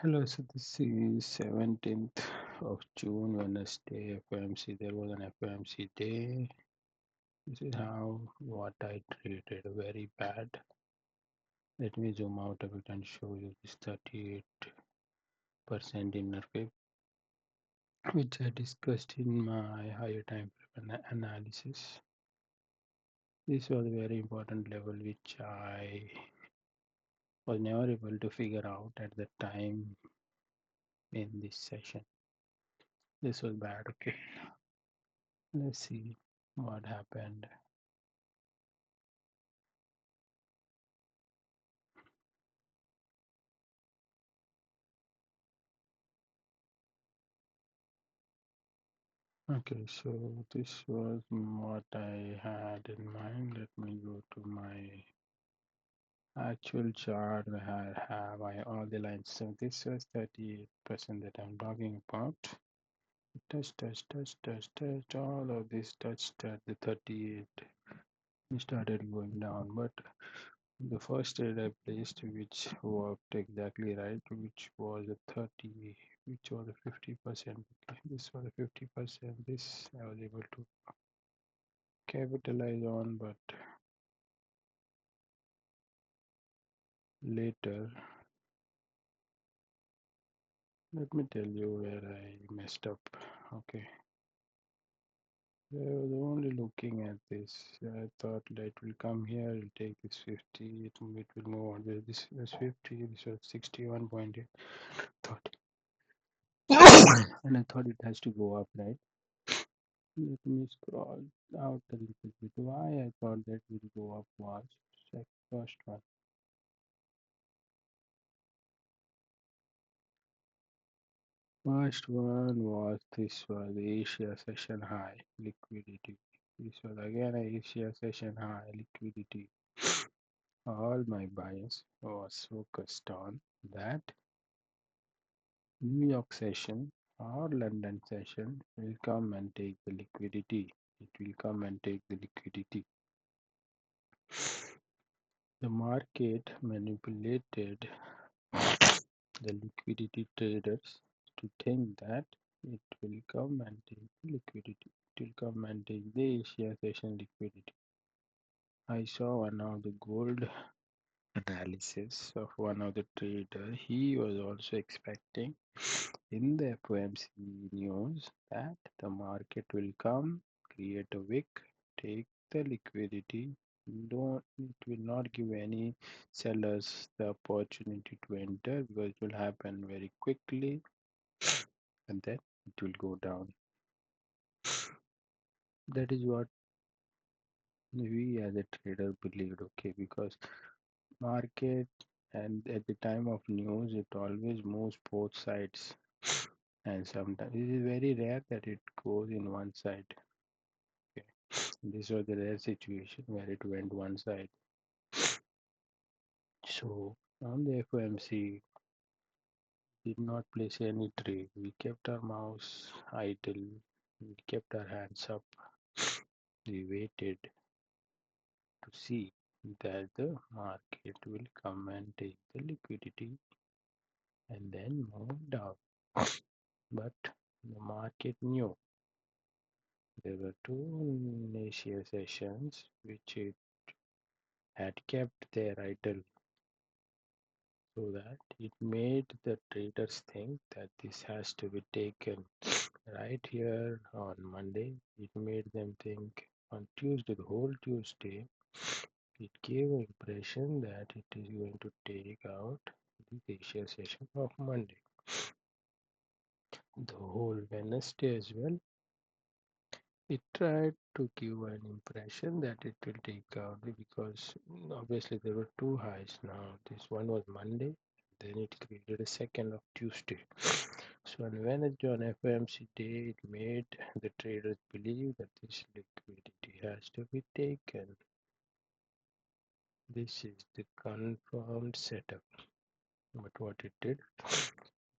Hello, so this is 17th of June, Wednesday, FOMC. There was an FOMC day. This is how what I traded very bad. Let me zoom out a bit and show you this 38% inner pip, which I discussed in my higher time frame analysis. This was a very important level which I was never able to figure out at the time in this session. This was bad. Okay, let's see what happened. Okay, so this was what I had in mind. Let me go to my actual chart where I have all the lines. So this was 38% that I'm talking about. Touched. All of this touched at the 38. It started going down, but the first trade I placed, which worked exactly right, which was a 30, which was a 50%. This was a 50%. This I was able to capitalize on, but later, let me tell you where I messed up. Okay, I was only looking at this. I thought that it will come here, it'll take this 50, it will move on. This was 50, this was 61.8. Thought, and I thought it has to go up, right? Let me scroll out a little bit. Why I thought that will go up was first one. First one was this was the Asia session high liquidity. This was again a Asia session high liquidity. All my bias was focused on that New York session or London session will come and take the liquidity. It will come and take the liquidity. The market manipulated the liquidity traders to think that it will come and take the liquidity. It will come and take the Asia session liquidity. I saw one of the gold analysis of one of the trader. He was also expecting in the FOMC news that the market will come, create a wick, take the liquidity. Don't it will not give any sellers the opportunity to enter because it will happen very quickly and then it will go down. That is what we as a trader believed, okay, because market and at the time of news it always moves both sides and sometimes it is very rare that it goes in one side. Okay. This was the rare situation where it went one side. So on the FOMC did not place any trade. We kept our mouse idle. We kept our hands up. We waited to see that the market will come and take the liquidity and then move down. But the market knew there were two Asia sessions which it had kept their idle so that it made the traders think that this has to be taken right here on Monday. It made them think on Tuesday, the whole Tuesday, it gave an impression that it is going to take out the Asia session of Monday. The whole Wednesday as well, it tried to give an impression that it will take out because obviously there were two highs now. This one was Monday, then it created a second of Tuesday. So on Wednesday on FOMCDay, it made the traders believe that this liquidity has to be taken. This is the confirmed setup. But what it did,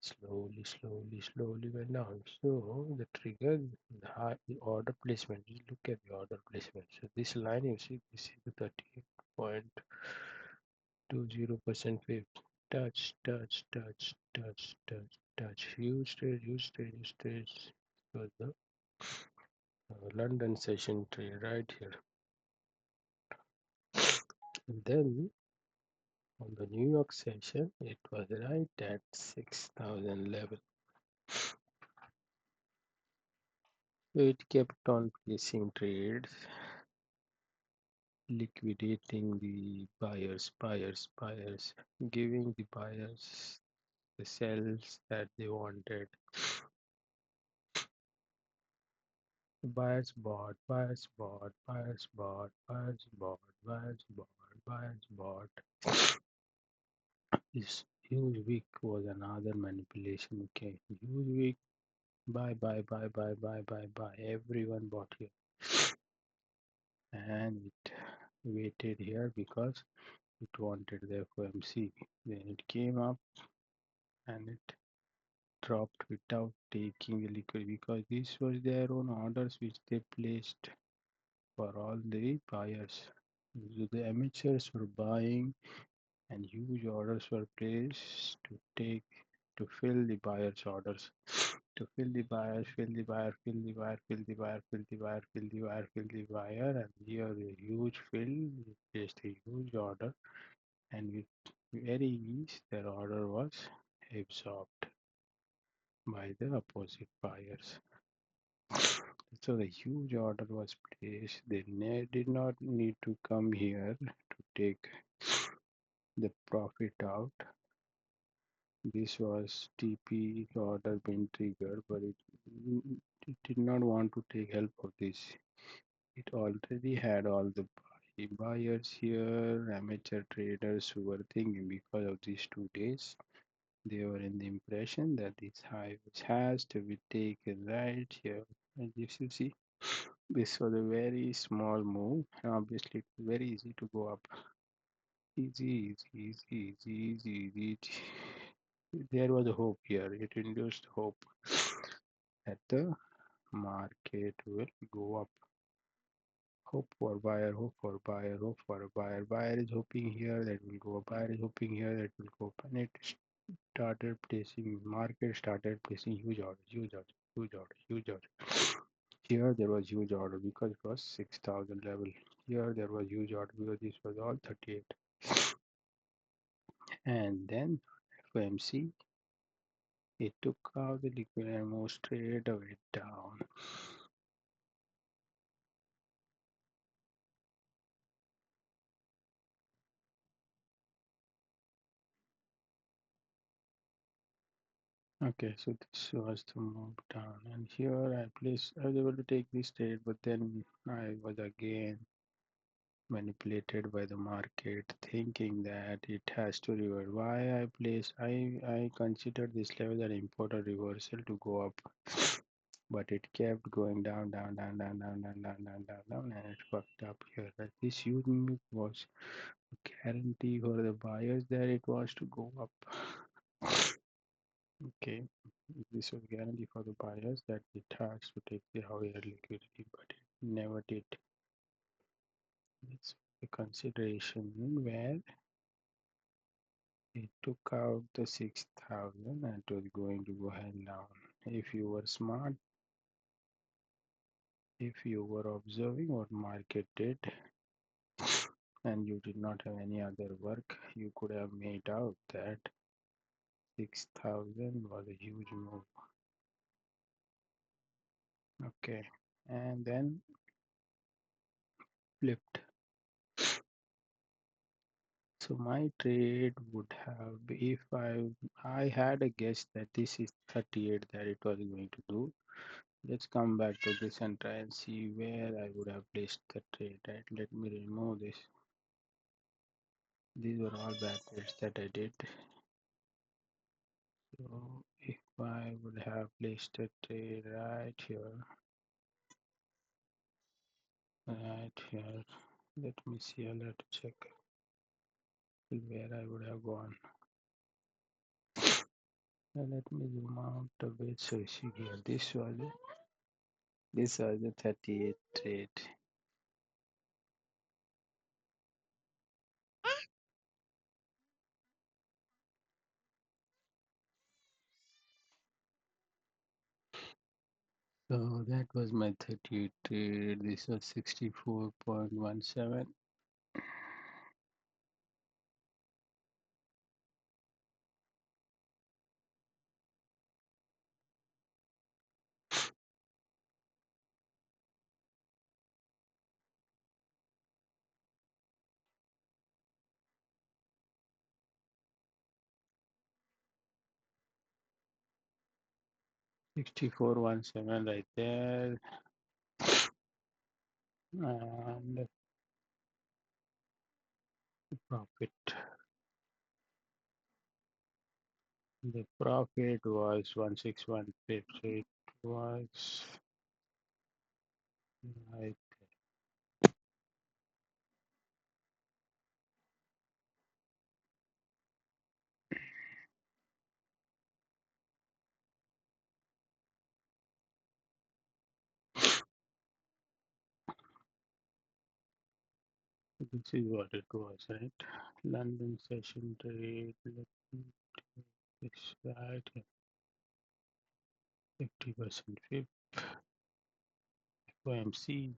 slowly went down. So the trigger, the order placement, just look at the order placement. So this line you see, this is the 38.20% fib. touch. Huge trade, huge trade, huge trade. So the London session trade right here. And then on the New York session, it was right at 6,000 level. It kept on placing trades, liquidating the buyers, giving the buyers the sells that they wanted. The buyers bought, buyers bought, buyers bought, buyers bought, buyers bought, buyers bought. This huge wick was another manipulation. Okay, huge wick, buy. Everyone bought here, and it waited here because it wanted the FOMC. Then it came up and it dropped without taking the liquid because this was their own orders which they placed for all the buyers. So the amateurs were buying and huge orders were placed to take to fill the buyers' orders. To fill the buyer, fill the buyer, fill the buyer, fill the buyer, fill the buyer, fill the buyer, fill the buyer, and here a huge fill, just a huge order, and with very ease their order was absorbed by the opposite buyers. So the huge order was placed. They did not need to come here to take the profit out. This was TP order being triggered, but it did not want to take help of this. It already had all the buyers here, amateur traders who were thinking because of these 2 days. They were in the impression that this high has to be taken right here. And if you see, this was a very small move. And obviously, it was very easy to go up. Easy. There was hope here. It induced hope that the market will go up. Hope for buyer, hope for buyer, hope for a buyer. Buyer is hoping here that will go up. Buyer is hoping here that will go up. And it started placing, market started placing huge orders. Here there was huge order because it was 6,000 level. Here there was huge order because this was all 38. And then FOMC, it took out the liquid and moved straight away down. Okay, so this was the move down, and here I was able to take this trade, but then I was again manipulated by the market, thinking that it has to revert. Why I considered this level an important reversal to go up, but it kept going down, and it fucked up here. That this huge move was a guarantee for the buyers that it was to go up. Okay, this was guarantee for the buyers that it has to take the higher liquidity, but it never did. It's a consideration where it took out the 6,000 and it was going to go ahead down. If you were smart, if you were observing what market did and you did not have any other work, you could have made out that 6,000 was a huge move. Okay, and then flipped. So my trade would have, if I had a guess that this is 38 that it was going to do. Let's come back to this and try and see where I would have placed the trade. Right, let me remove this. These were all bad trades that I did. So if I would have placed a trade right here, let me see. I'll have to check where I would have gone. Now let me zoom out a bit. So you see here, this was the 38 trade. So that was my 38 trade. This was 64.17. 64.17 right there. And the profit. The profit was 1615. So it was right. This is what it was, right? London session trade. Let me take this right here. 50% FIP. FOMC.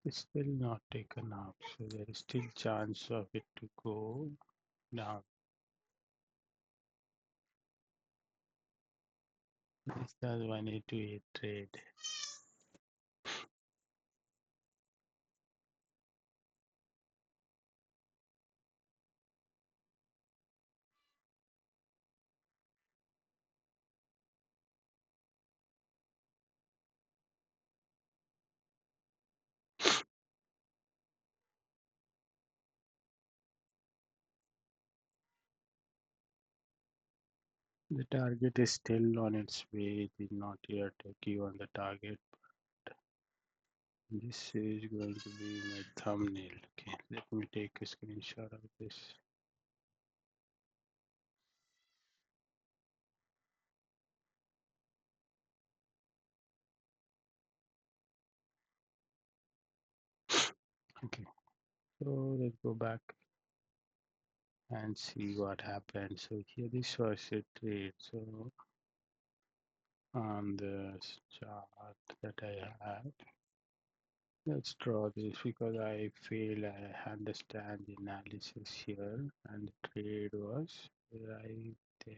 It's still not taken up, so there is still chance of it to go down. This does 188 trade. The target is still on its way. It did not yet take on the target. This is going to be my thumbnail. Okay, let me take a screenshot of this. Okay, so let's go back and see what happened. So here this was a trade. So on the chart that I have, let's draw this because I feel I understand the analysis here, and the trade was right there.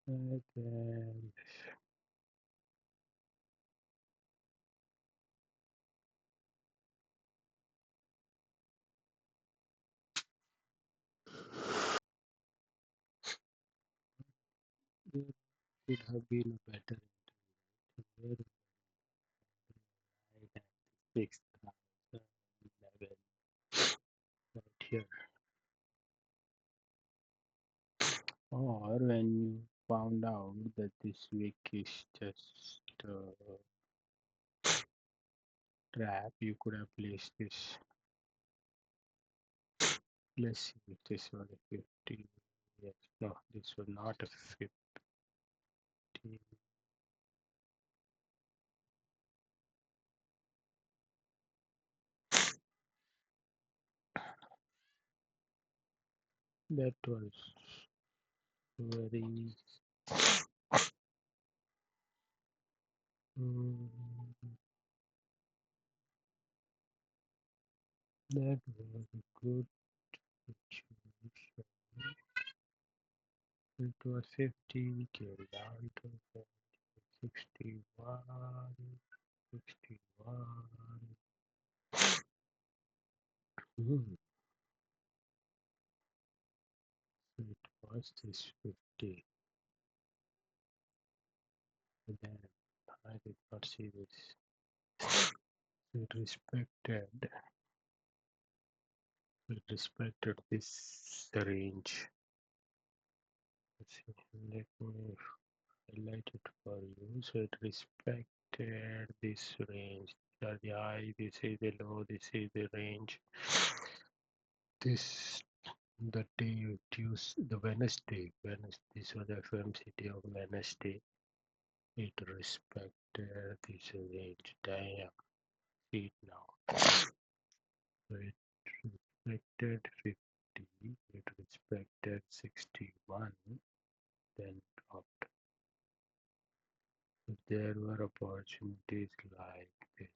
Right there. There could have been a better interview. Right at 6,000 level right here. Or when you found out that this wick is just a trap, you could have placed this. Let's see if this was a 50. Yes, no, this was not a 50. That was very mm, that was a good situation. It was 50, came down to 61, 61. Hmm. So it was this 50. But then I did not see this. So it respected this range. Let's see, let me highlight it for you. So it respected this range. These are the high, this is the low, this is the range. This the day Tuesday, the Wednesday, this was the FOMCDay of Wednesday. It respected this range. Damn, see it now. So respected 50, it respected 61, then dropped. So there were opportunities like this,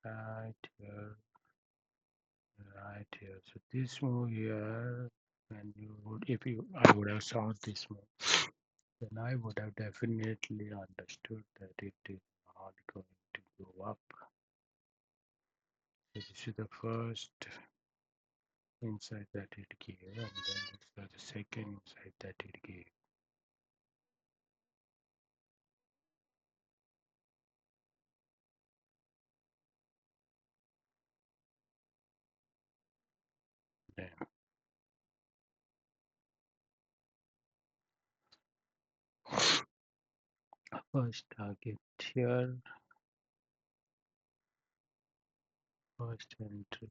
right here, right here. So this move here, and you would, if you, I would have saw this move, then I would have definitely understood that it is not going to go up. So this is the first insight that it gave, and then this was the second insight that it gave. Then first target here, first entry,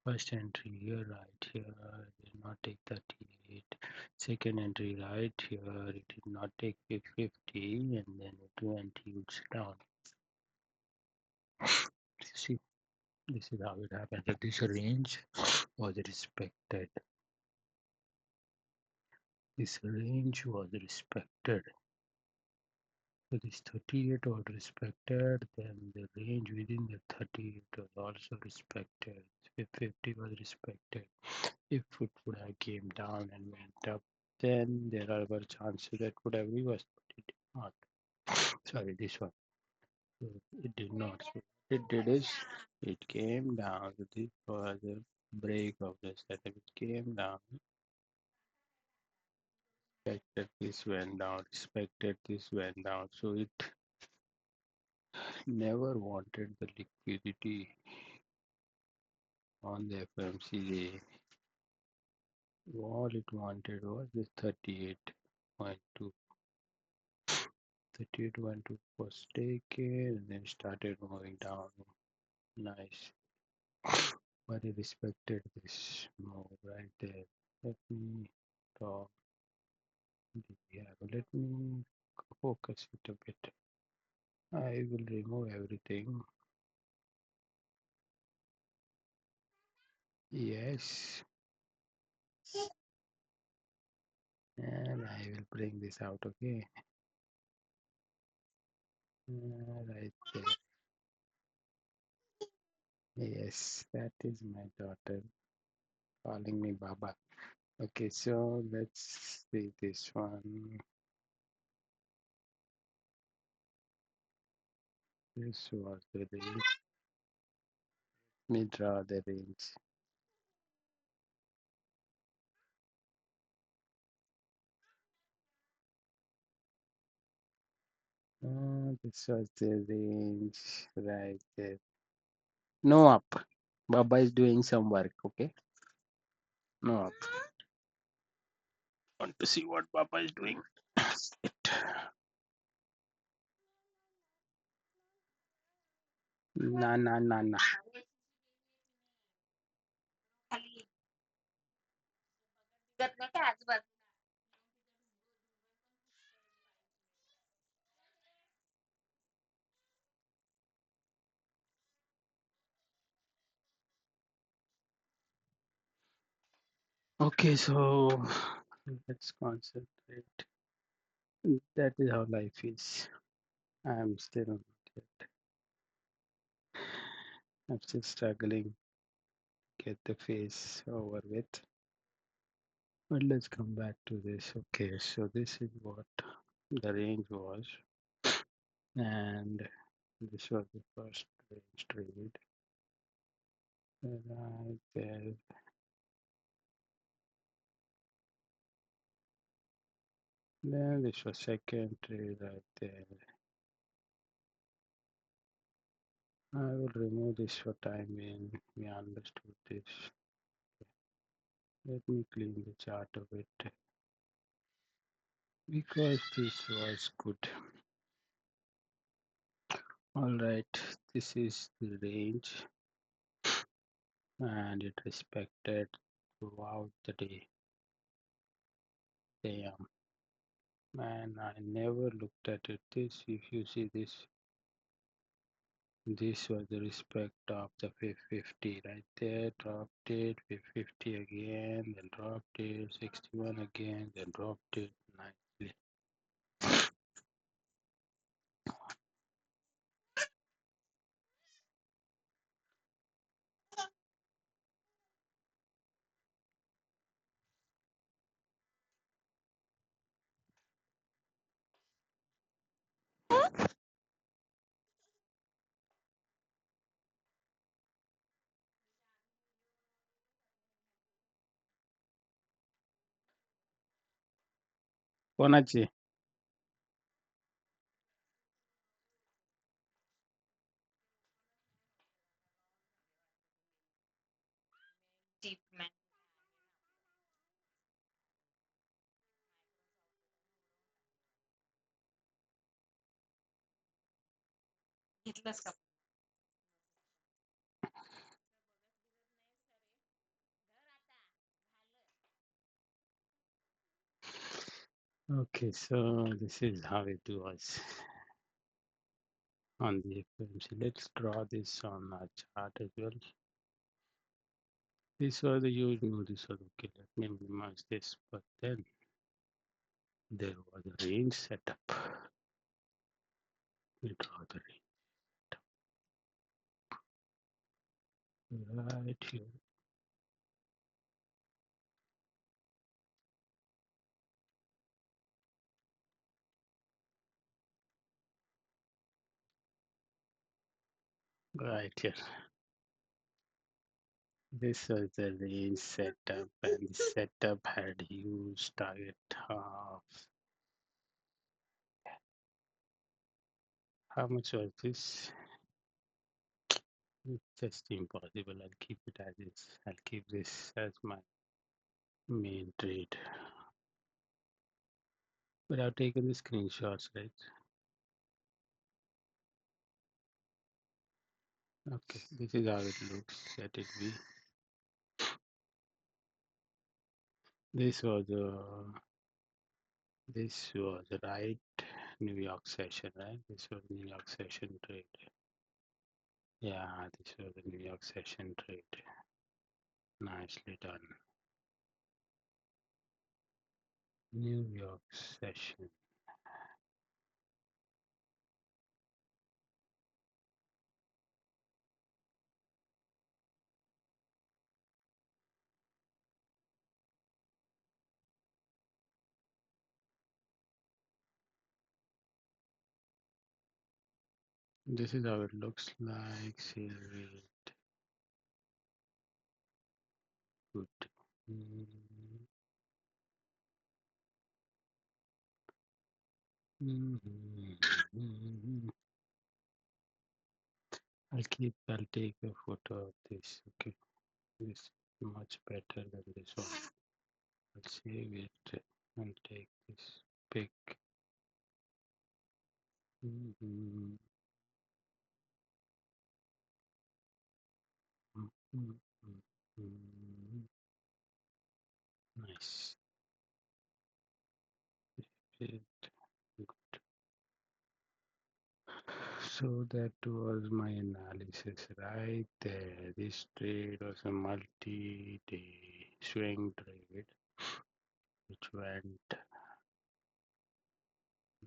first entry here, right here, did not take 38. Second entry right here, it did not take 50, and then it went huge down. See, this is how it happened. So this range was respected. This range was respected. So this 38 was respected, then the range within the 38 was also respected. If 50 was respected, if it would have came down and went up, then there are chances that would have reversed, but it did not. Sorry, this one. So it did not. So what it did is it came down. So this was a break of the setup. It came down, respected this went down, respected this went down. So it never wanted the liquidity on the FOMCDay. All it wanted was this 38.2. 38.2 was taken and then started moving down. Nice. But it respected this move right there. Let me talk. Yeah, let me focus it a bit. I will remove everything. Yes. And I will bring this out, okay? Right there. Yes, that is my daughter calling me Baba. Okay, so let's see this one. This was the range. Let me draw the range. This was the range right there. No up. Baba is doing some work, okay? No up. Want to see what Baba is doing? Na na na na. Okay, so let's concentrate. That is how life is. I'm still not yet. I'm still struggling to get the face over with. But let's come back to this. Okay, so this is what the range was, and this was the first range trade. Right there. Then this was second trade right there. I will remove this for time being. We understood this. Let me clean the chart a bit because this was good. All right, this is the range and it respected throughout the day. Damn, man, I never looked at it. This, if you see this, This was the respect of the 50 right there. Dropped it, 50 again, then dropped it, 61 again, then dropped it nicely. Konachi. Okay, so this is how it was on the FOMC. Let's draw this on our chart as well. This was the huge move. This was okay. Let me minimize this, but then there was a range setup. We draw the range right here. Right here. This was the range setup, and the setup had huge target of how much was this? It's just impossible. I'll keep it as is. I'll keep this as my main trade. But I've taken the screenshots, right? Okay, this is how it looks. Let it be. This was right New York session, right? This was New York session trade. Yeah, this was the New York session trade. Nicely done. New York session. This is how it looks like. See it. Good. Mm, mhm. I'll take a photo of this. Okay. This is much better than this one. I'll save it and take this pic. Mhm, mhm, mhm. Nice. It. So that was my analysis right there. This trade was a multi-day swing trade which went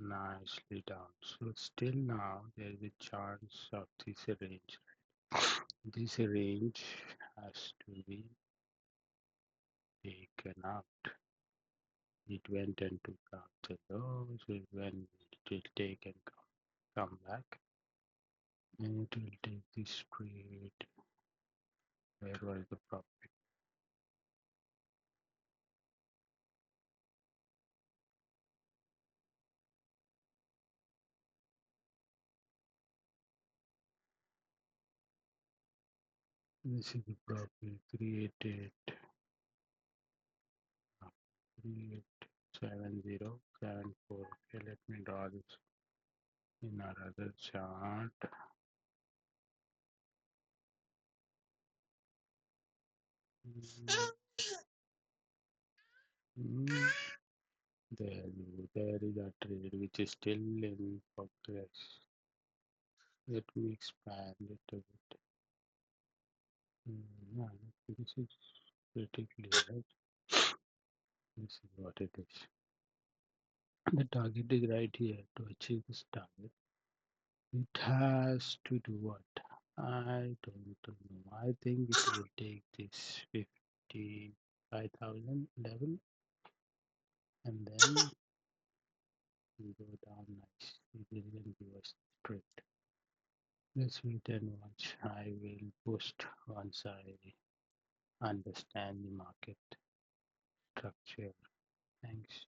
nicely down. So still now there is a chance of this range. This range has to be taken out. It went and took out the lows. When it will take and come back, and it will take this trade. Where was the profit? This is the profit created. 387074. Okay, let me draw this in our other chart. Mm, there is a trade which is still in progress. Let me expand it a bit. Yeah, this is pretty clear, right? This is what it is. The target is right here. To achieve this target, it has to do what? I don't know. I think it will take this 55,000 level and then go down nice. It didn't give us straight. Let's wait and watch. I will post once I understand the market structure. Thanks.